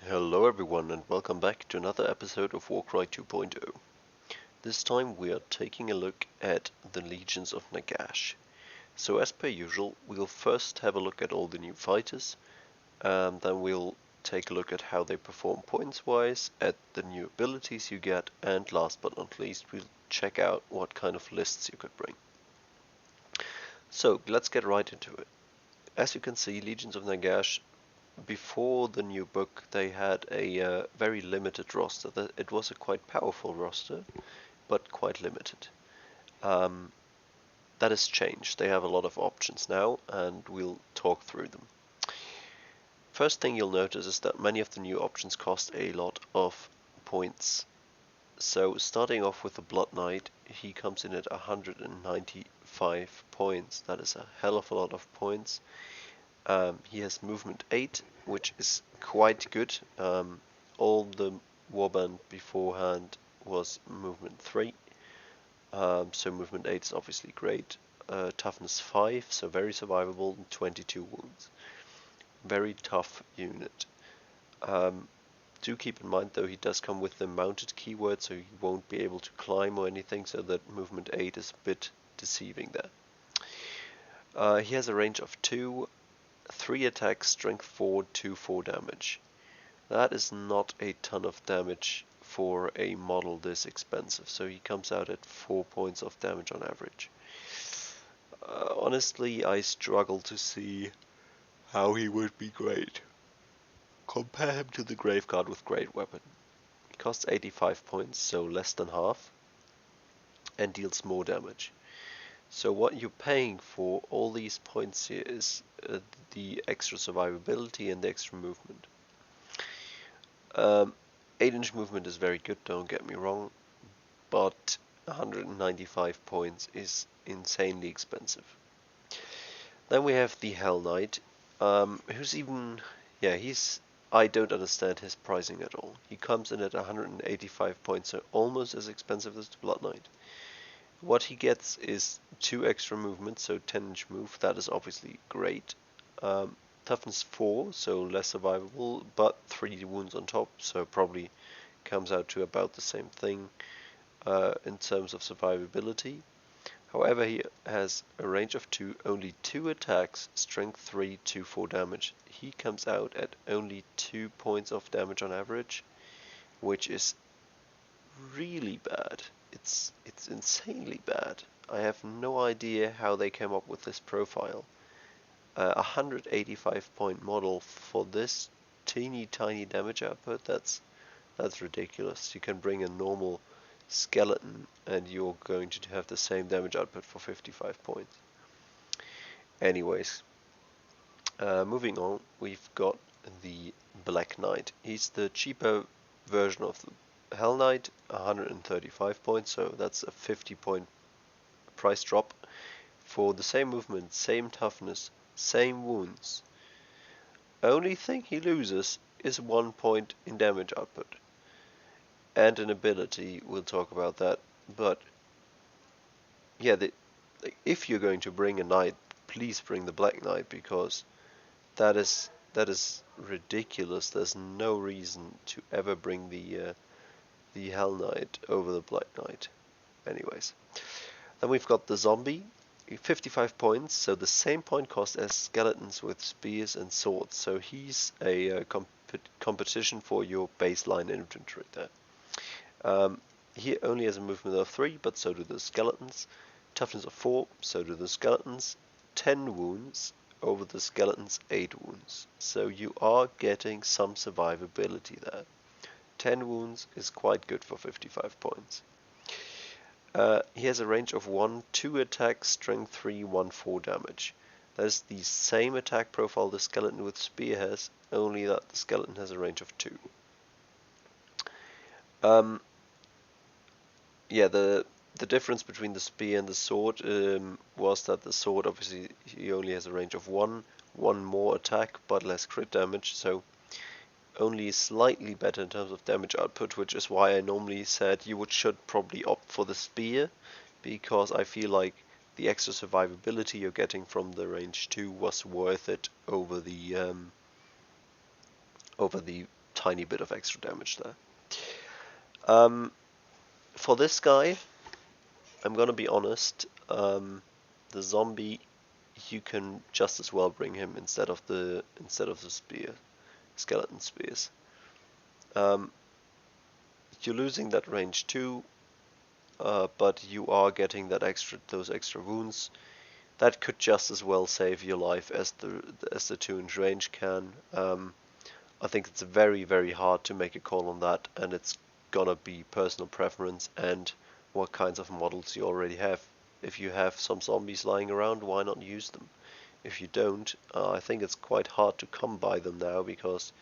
Hello everyone and welcome back to another episode of Warcry 2.0. This time we are taking a look at the Legions of Nagash. So as per usual, we'll first have a look at all the new fighters, then we'll take a look at how they perform points wise, at the new abilities you get, and last but not least we'll check out what kind of lists you could bring. So let's get right into it. As you can see, Legions of Nagash, before the new book, they had a very limited roster. It was a quite powerful roster, but quite limited. Um, that has changed. They have a lot of options now, and we'll talk through them. First thing you'll notice is that many of the new options cost a lot of points. So starting off with the Blood Knight, he comes in at 195 points. That is a hell of a lot of points. He has movement 8, which is quite good. All the Warband beforehand was movement 3, so movement 8 is obviously great. Toughness 5, so very survivable, and 22 wounds. Very tough unit. Do keep in mind though, he does come with the mounted keyword, so he won't be able to climb or anything, so that movement 8 is a bit deceiving there. He has a range of 2, 3 attacks, strength 4, 2/4 damage. That is not a ton of damage for a model this expensive, so he comes out at 4 points of damage on average. Honestly, I struggle to see how he would be great. Compare him to the Graveguard with Great Weapon. He costs 85 points, so less than half, and deals more damage. So what you're paying for all these points here is the extra survivability and the extra movement. 8-inch movement is very good, don't get me wrong, but 195 points is insanely expensive. Then we have the Hell Knight, who's even, I don't understand his pricing at all. He comes in at 185 points, so almost as expensive as the Blood Knight. What he gets is 2 extra movements, so 10-inch move, that is obviously great. Toughness 4, so less survivable, but 3 wounds on top, so probably comes out to about the same thing in terms of survivability. However, he has a range of 2, only 2 attacks, strength 3, 2/4 damage. He comes out at only 2 points of damage on average, which is really bad. It's insanely bad. I have no idea how they came up with this profile. 185 point model for this teeny tiny damage output, that's ridiculous. You can bring a normal skeleton and you're going to have the same damage output for 55 points. Anyways, moving on, we've got the Black Knight. He's the cheaper version of the Hell Knight, 135 points, so that's a 50 point price drop for the same movement, same toughness, same wounds. Only thing he loses is 1 point in damage output and an ability. We'll talk about that, but yeah, if you're going to bring a knight, please bring the Black Knight, because that is ridiculous. There's no reason to ever bring the Hell Knight over the Black Knight. Anyways, then we've got the Zombie, 55 points, so the same point cost as skeletons with spears and swords. So he's a competition for your baseline infantry there. He only has a movement of 3, but so do the skeletons. Toughness of 4, so do the skeletons. 10 wounds over the skeletons, 8 wounds. So you are getting some survivability there. 10 wounds is quite good for 55 points. He has a range of 1, 2 attacks, strength 3, 1/4 damage. That is the same attack profile the skeleton with spear has, only that the skeleton has a range of 2. The difference between the spear and the sword was that the sword, obviously, he only has a range of 1 more attack, but less crit damage, so only slightly better in terms of damage output, which is why I normally said you should probably opt for the spear, because I feel like the extra survivability you're getting from the range 2 was worth it over the tiny bit of extra damage there. For this guy, I'm gonna be honest. The zombie, you can just as well bring him instead of the skeleton spears. You're losing that range too, but you are getting those extra wounds. That could just as well save your life as the 2-inch range can. I think it's very, very hard to make a call on that, and it's gonna be personal preference and what kinds of models you already have. If you have some zombies lying around, why not use them? If you don't, I think it's quite hard to come by them now, because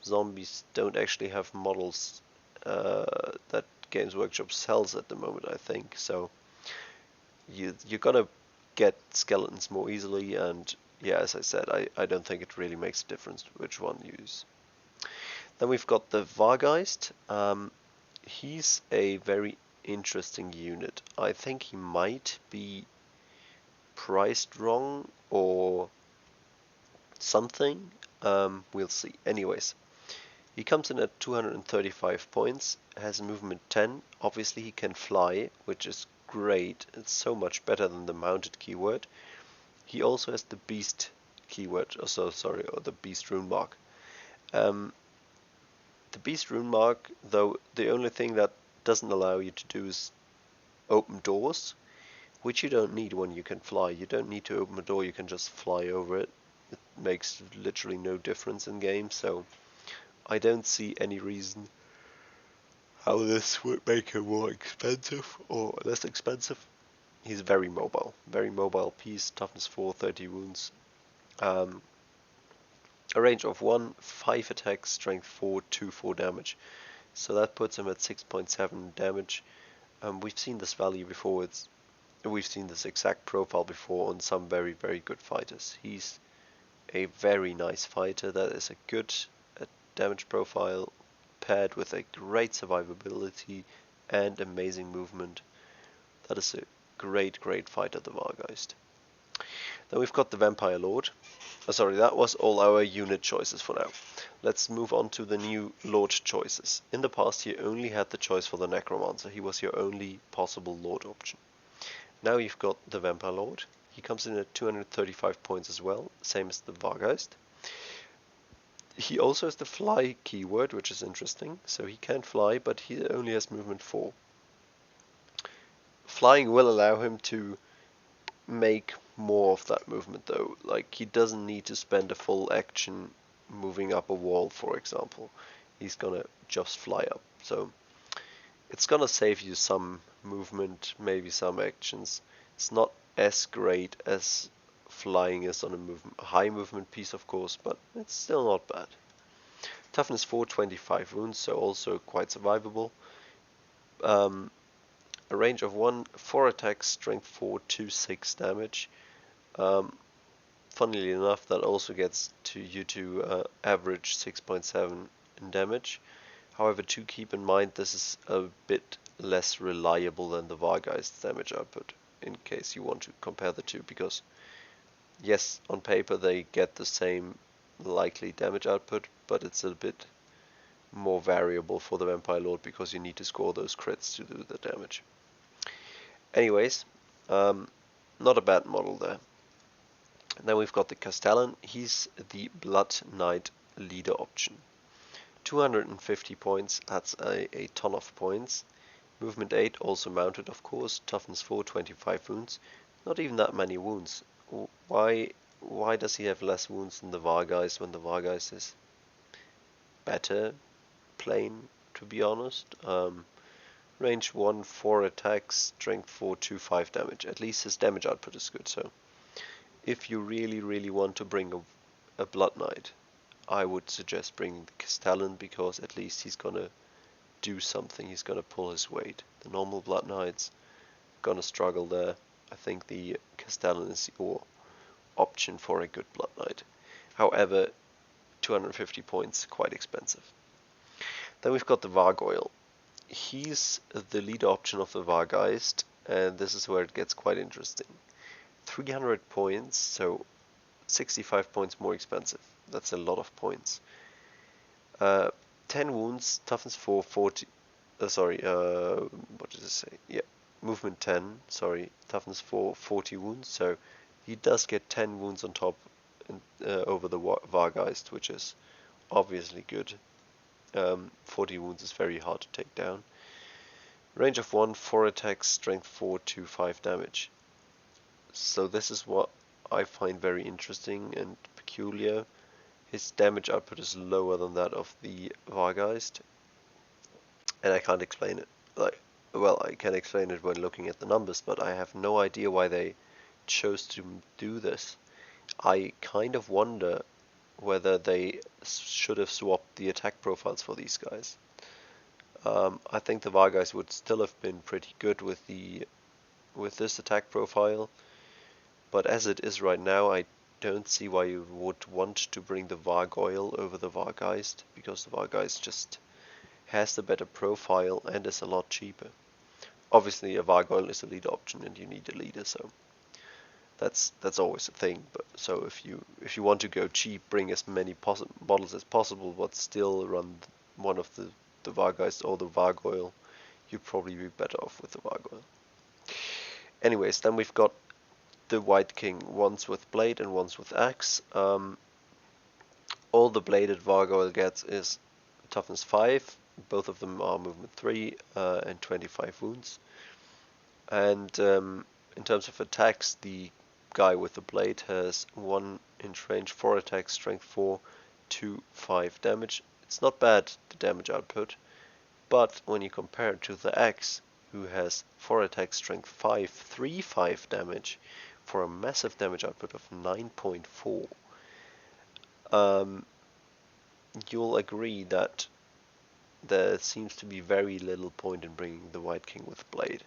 zombies don't actually have models that Games Workshop sells at the moment, I think. So you're gonna get skeletons more easily, and yeah, as I said, I don't think it really makes a difference which one you use. Then we've got the Vargeist. He's a very interesting unit. I think he might be priced wrong or something. We'll see. Anyways, he comes in at 235 points, has movement 10. Obviously he can fly, which is great. It's so much better than the mounted keyword. He also has the beast keyword, or the beast rune mark. The beast rune mark, though, the only thing that doesn't allow you to do is open doors, which you don't need when you can fly. You don't need to open a door, you can just fly over it. It makes literally no difference in game, so I don't see any reason how this would make him more expensive or less expensive. He's very mobile piece, toughness 4, 30 wounds. A range of 1, 5 attacks, strength 4, 2, 4 damage. So that puts him at 6.7 damage. We've seen this value before. We've seen this exact profile before on some very, very good fighters. He's a very nice fighter. That is a good damage profile paired with a great survivability and amazing movement. That is a great, great fighter, the Vargeist. Then we've got the Vampire Lord. That was all our unit choices for now. Let's move on to the new Lord choices. In the past, you only had the choice for the Necromancer. He was your only possible Lord option. Now you've got the Vampire Lord. He comes in at 235 points as well, same as the Vargeist. He also has the fly keyword, which is interesting. So he can fly, but he only has movement 4. Flying will allow him to make more of that movement though. Like, he doesn't need to spend a full action moving up a wall, for example. He's gonna just fly up. So it's gonna save you some movement, maybe some actions. It's not as great as flying is on a high movement piece, of course, but it's still not bad. Toughness 4, 25 wounds, so also quite survivable. A range of 1, 4 attacks, strength 4, 2, 6 damage. Funnily enough, that also gets you to average 6.7 in damage. However, to keep in mind, this is a bit less reliable than the Vargeist's damage output, in case you want to compare the two, because yes, on paper they get the same likely damage output, but it's a bit more variable for the Vampire Lord because you need to score those crits to do the damage. Anyways, not a bad model there. And then we've got the Castellan. He's the Blood Knight leader option. 250 points, that's a ton of points. Movement 8, also mounted of course. Toughness 4, 25 wounds. Not even that many wounds. Why does he have less wounds than the Vargeist when the Vargeist is better, plain, to be honest? Range 1, 4 attacks, strength 4, 2, 5 damage. At least his damage output is good, so if you really, really want to bring a Blood Knight, I would suggest bringing the Castellan, because at least he's gonna do something, he's gonna pull his weight. The normal Blood Knights gonna struggle there. I think the Castellan is your option for a good Blood Knight. However, 250 points, quite expensive. Then we've got the Vargoyle. He's the leader option of the Vargeist, and this is where it gets quite interesting. 300 points, so 65 points more expensive. That's a lot of points. 10 10 wounds, toughness 4, 40. What does it say? Yeah, movement 10. Sorry, toughness 4, 40 wounds. So he does get 10 wounds on top over the Vargeist, which is obviously good. 40 wounds is very hard to take down. Range of 1, 4 attacks, strength 4 to 5 damage. So this is what I find very interesting and peculiar. His damage output is lower than that of the Vargeist, and I can't explain it. Well, I can explain it when looking at the numbers, but I have no idea why they chose to do this. I kind of wonder whether they should have swapped the attack profiles for these guys. I think the Vargeist would still have been pretty good with this attack profile, but as it is right now, I don't see why you would want to bring the Vargoyle over the Vargeist, because the Vargeist just has the better profile and is a lot cheaper. Obviously, a Vargoyle is a lead option, and you need a leader, so that's always a thing. But so if you want to go cheap, bring as many models as possible, but still run one of the Vargeist or the Vargoyle, you'd probably be better off with the Vargoyle. Anyways, then we've got the White King, once with blade and once with axe. All the bladed Vargoyle gets is toughness 5. Both of them are movement 3 and 25 wounds. And in terms of attacks, the guy with the blade has 1 inch range, 4 attacks, strength 4 to 5 damage. It's not bad, the damage output, but when you compare it to the axe, who has 4 attacks, strength 5, 5 damage, for a massive damage output of 9.4, you'll agree that there seems to be very little point in bringing the White King with blade.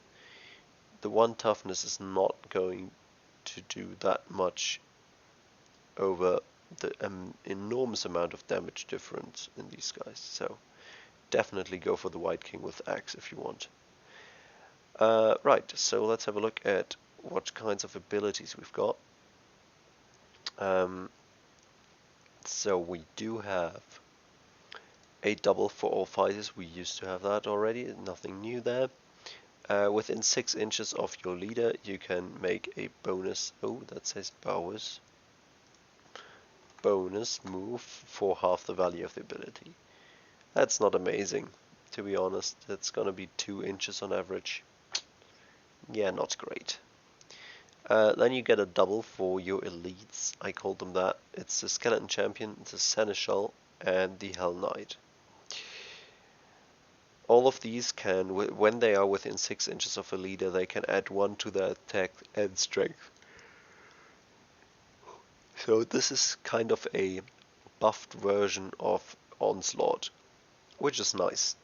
The 1 toughness is not going to do that much over the enormous amount of damage difference in these guys, so definitely go for the White King with axe if you want. Right, so let's have a look at what kinds of abilities we've got. So we do have a double for all fighters. We used to have that already, nothing new there. Within 6 inches of your leader, you can make a bonus. Oh, that says bonus move for half the value of the ability. That's not amazing, to be honest. It's gonna be 2 inches on average. Yeah, not great. Then you get a double for your elites. I call them that. It's the Skeleton Champion, the Seneschal, and the Hell Knight. All of these can, when they are within 6 inches of a leader, they can add 1 to their attack and strength. So this is kind of a buffed version of Onslaught, which is nice.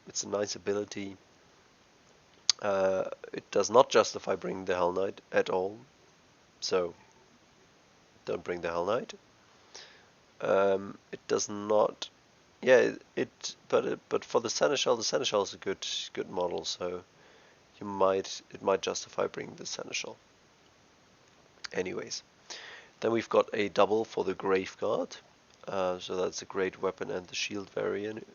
It's a nice ability. It does not justify bringing the Hell Knight at all, so don't bring the Hell Knight. It does not. Yeah, but for the Seneschal is a good model, so it might justify bringing the Seneschal. Anyways, then we've got a double for the Graveguard, so that's a great weapon and the shield variant,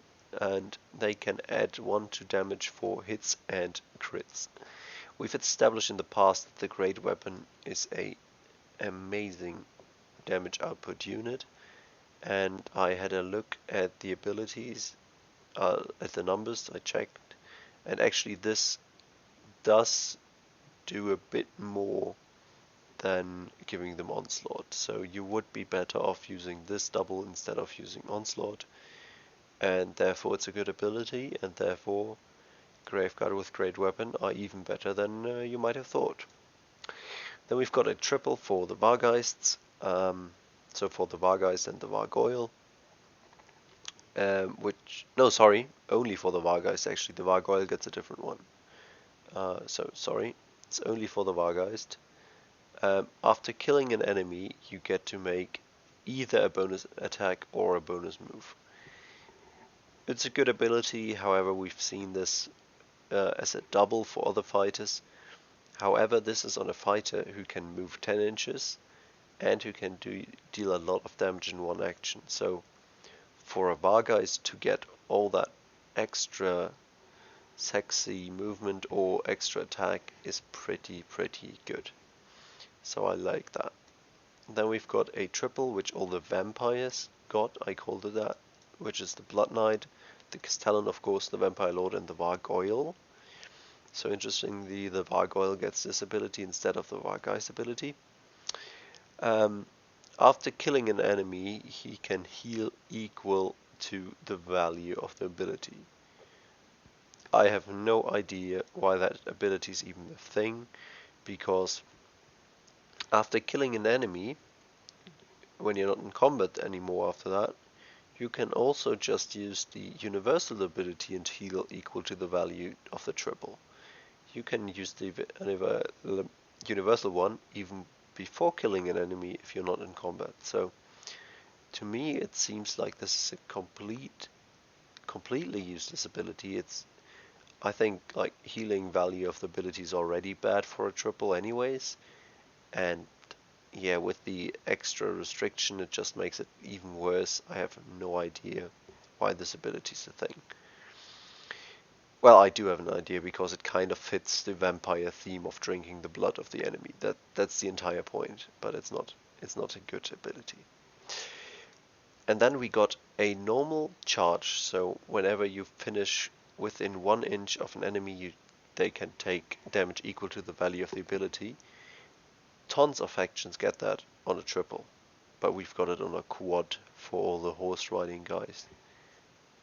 and they can add 1 to damage for hits and crits. We've established in the past that the great weapon is a amazing damage output unit, and I had a look at the abilities, at the numbers. I checked, and actually this does do a bit more than giving them Onslaught, so you would be better off using this double instead of using Onslaught, and therefore it's a good ability, and therefore Graveguard with great weapon are even better than you might have thought. Then we've got a triple for the Vargeists. So for the Vargeist and the Vargoyle, only for the Vargeist actually. The Vargoyle gets a different one. It's only for the Vargeist. After killing an enemy, you get to make either a bonus attack or a bonus move. It's a good ability, however, we've seen this as a double for other fighters. However, this is on a fighter who can move 10 inches and who can deal a lot of damage in one action. So for a Vargeist to get all that extra sexy movement or extra attack is pretty good. So I like that. Then we've got a triple, which all the vampires got, I called it that, which is the Blood Knight, the Castellan, of course, the Vampire Lord, and the Vargoyle. So interestingly, the Vargoyle gets this ability instead of the Vargheist ability. After killing an enemy, he can heal equal to the value of the ability. I have no idea why that ability is even a thing, because after killing an enemy, when you're not in combat anymore after that, you can also just use the universal ability and heal equal to the value of the triple. You can use the universal one even before killing an enemy if you're not in combat. So to me it seems like this is a completely useless ability. I think like healing value of the ability is already bad for a triple anyways, and yeah, with the extra restriction it just makes it even worse. I have no idea why this ability is a thing. Well, I do have an idea, because it kind of fits the vampire theme of drinking the blood of the enemy. That's the entire point, but it's not a good ability. And then we got a normal charge, so whenever you finish within 1 inch of an enemy, they can take damage equal to the value of the ability. Tons of factions get that on a triple, but we've got it on a quad for all the horse riding guys.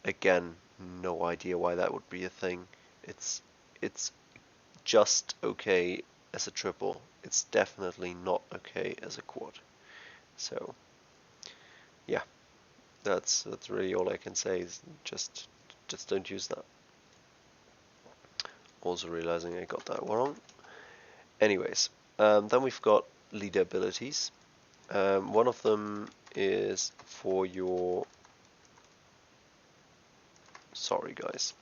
Again, no idea why that would be a thing. It's just okay as a triple. It's definitely not okay as a quad. So yeah, that's really all I can say. Is just don't use that. Also realizing I got that wrong. Anyways, then we've got leader abilities. One of them is for your sorry guys.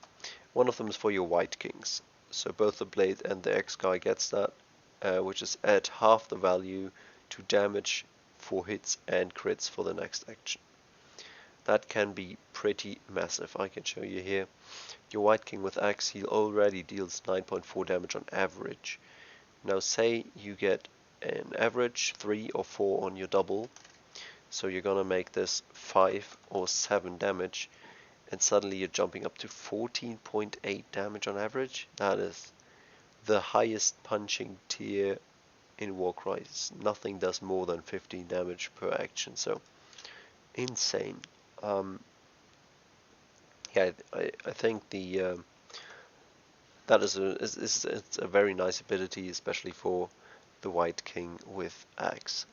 One of them is for your White Kings. So both the Blade and the X guy gets that, which is add half the value to damage for hits and crits for the next action. That can be pretty massive. I can show you here. Your White King with Axe heal already deals 9.4 damage on average. Now say you get an average 3 or 4 on your double, so you're gonna make this 5 or 7 damage, and suddenly you're jumping up to 14.8 damage on average. That is the highest punching tier in Warcry. Nothing does more than 15 damage per action, so insane. Yeah, I think that is it's a very nice ability, especially for the White King with Axe.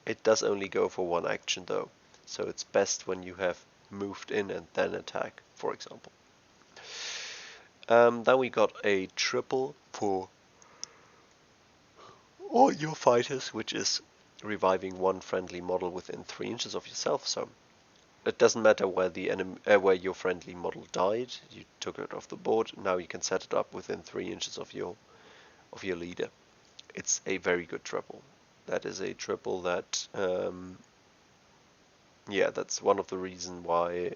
It does only go for 1 action though, so it's best when you have moved in and then attack, for example. Then we got a triple for all your fighters, which is reviving 1 friendly model within 3 inches of yourself. So it doesn't matter where the enemy, where your friendly model died. You took it off the board. Now you can set it up within 3 inches of your leader. It's a very good triple. That is a triple that, yeah, that's one of the reasons why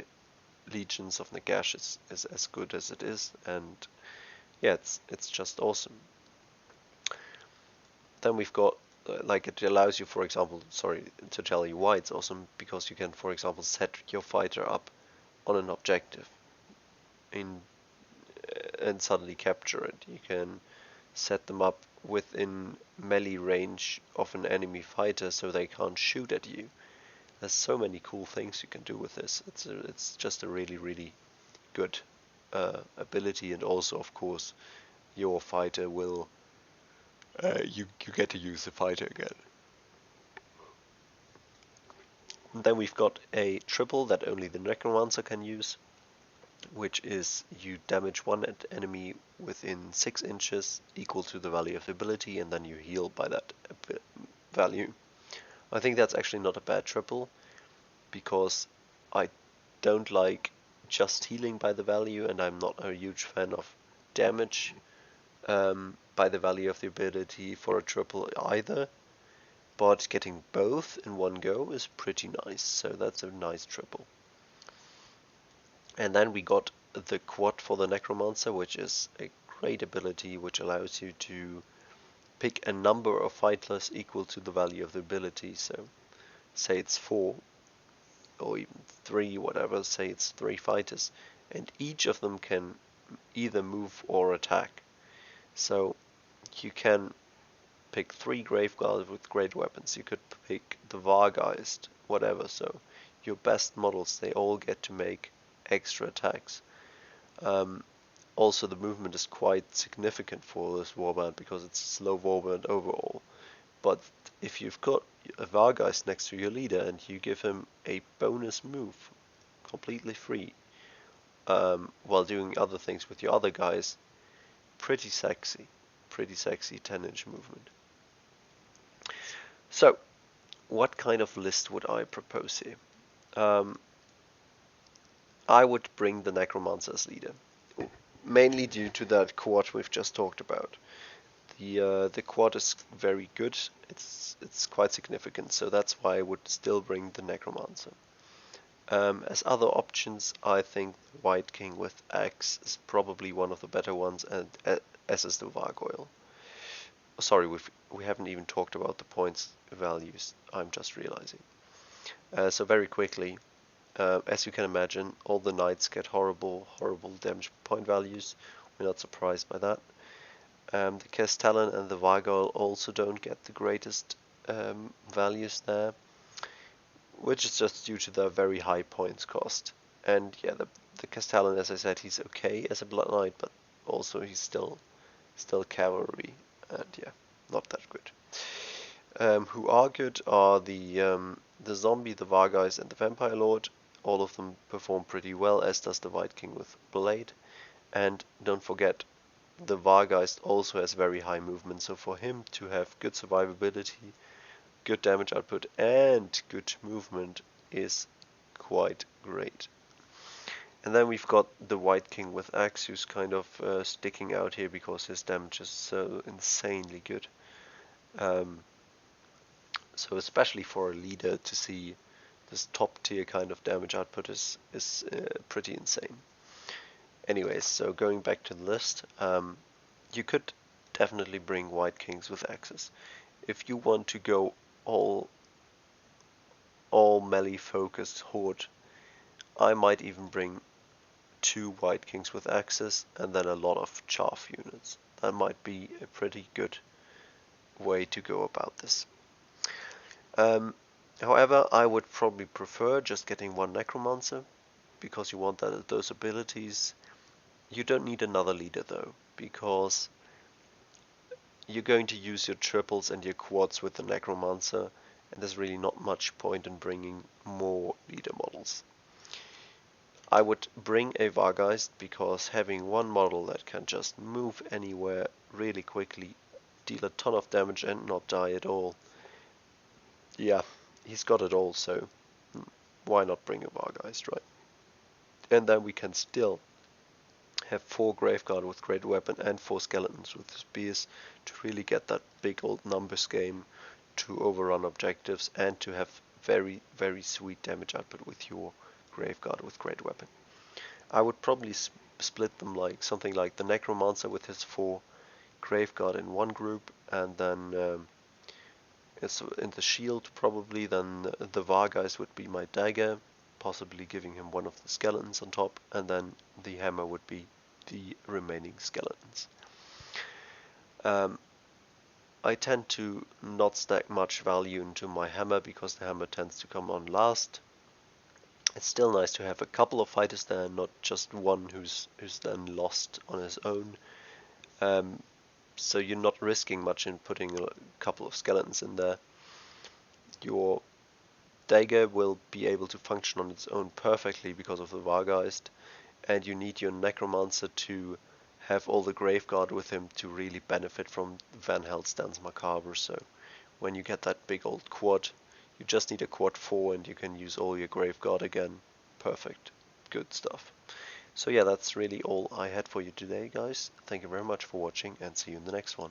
Legions of Nagash is as good as it is, and yeah, it's just awesome. Then we've got like it allows you, for example, sorry to tell you why it's awesome, because you can, for example, set your fighter up on an objective in and suddenly capture it. You can set them up within melee range of an enemy fighter so they can't shoot at you. There's so many cool things you can do with this. It's just a really good ability, and also of course your fighter will you get to use the fighter again. And then we've got a triple that only the Necromancer can use, which is you damage 1 enemy within 6 inches equal to the value of the ability, and then you heal by that value. I think that's actually not a bad triple, because I don't like just healing by the value, and I'm not a huge fan of damage by the value of the ability for a triple either, but getting both in one go is pretty nice, so that's a nice triple. And then we got the quad for the Necromancer, which is a great ability which allows you to pick a number of fighters equal to the value of the ability. So say it's 4 or even 3, whatever, say it's 3 fighters, and each of them can either move or attack. So you can pick 3 Graveguards with great weapons. You could pick the Vargeist, whatever. So your best models, they all get to make extra attacks. Also, the movement is quite significant for this Warband because it's a slow Warband overall. But if you've got a Vargeist next to your leader and you give him a bonus move, completely free, while doing other things with your other guys, pretty sexy 10-inch movement. So, what kind of list would I propose here? I would bring the Necromancer as leader, mainly due to that quad we've just talked about. The quad is very good. It's quite significant, so that's why I would still bring the Necromancer. As other options, I think White King with Axe is probably one of the better ones, and as is the Vargoyle. Sorry, we haven't even talked about the points values. I'm just realizing. So very quickly, as you can imagine, all the knights get horrible damage point values. We're not surprised by that. The Castellan and the Vargoyle also don't get the greatest values there, which is just due to their very high points cost. And yeah, the Castellan, as I said, he's okay as a Blood Knight, but also he's still cavalry, and yeah, not that good. Who are good are the Zombie, the Vargeist, and the Vampire Lord. All of them perform pretty well, as does the White King with Blade. And don't forget, the Vargeist also has very high movement, so for him to have good survivability, good damage output, and good movement is quite great. And then we've got the White King with Axe, who's kind of sticking out here because his damage is so insanely good. So especially for a leader to see this top tier kind of damage output is pretty insane. Anyways, so going back to the list, you could definitely bring White Kings with Axes. If you want to go all melee focused horde, I might even bring 2 White Kings with Axes and then a lot of chaff units. That might be a pretty good way to go about this. However, I would probably prefer just getting 1 Necromancer, because you want those abilities. You don't need another leader though, because you're going to use your triples and your quads with the Necromancer, and there's really not much point in bringing more leader models. I would bring a Vargeist, because having 1 model that can just move anywhere really quickly, deal a ton of damage and not die at all, yeah, he's got it all, so why not bring a Vargeist, right? And then we can still have 4 Graveguard with great weapon and 4 skeletons with spears to really get that big old numbers game, to overrun objectives and to have very sweet damage output with your Graveguard with great weapon. I would probably split them like something like the Necromancer with his 4 Graveguard in one group, and then in the shield probably then the Vargeist would be my dagger, possibly giving him one of the skeletons on top, and then the hammer would be the remaining skeletons. I tend to not stack much value into my hammer because the hammer tends to come on last. It's still nice to have a couple of fighters there, not just one who's then lost on his own. So you're not risking much in putting a couple of skeletons in there. Your dagger will be able to function on its own perfectly because of the Vargeist, and you need your Necromancer to have all the Graveguard with him to really benefit from Van Hel's Danse Macabre. So when you get that big old quad, you just need a quad 4 and you can use all your Graveguard again. Perfect. Good stuff. So yeah, that's really all I had for you today, guys. Thank you very much for watching, and see you in the next one.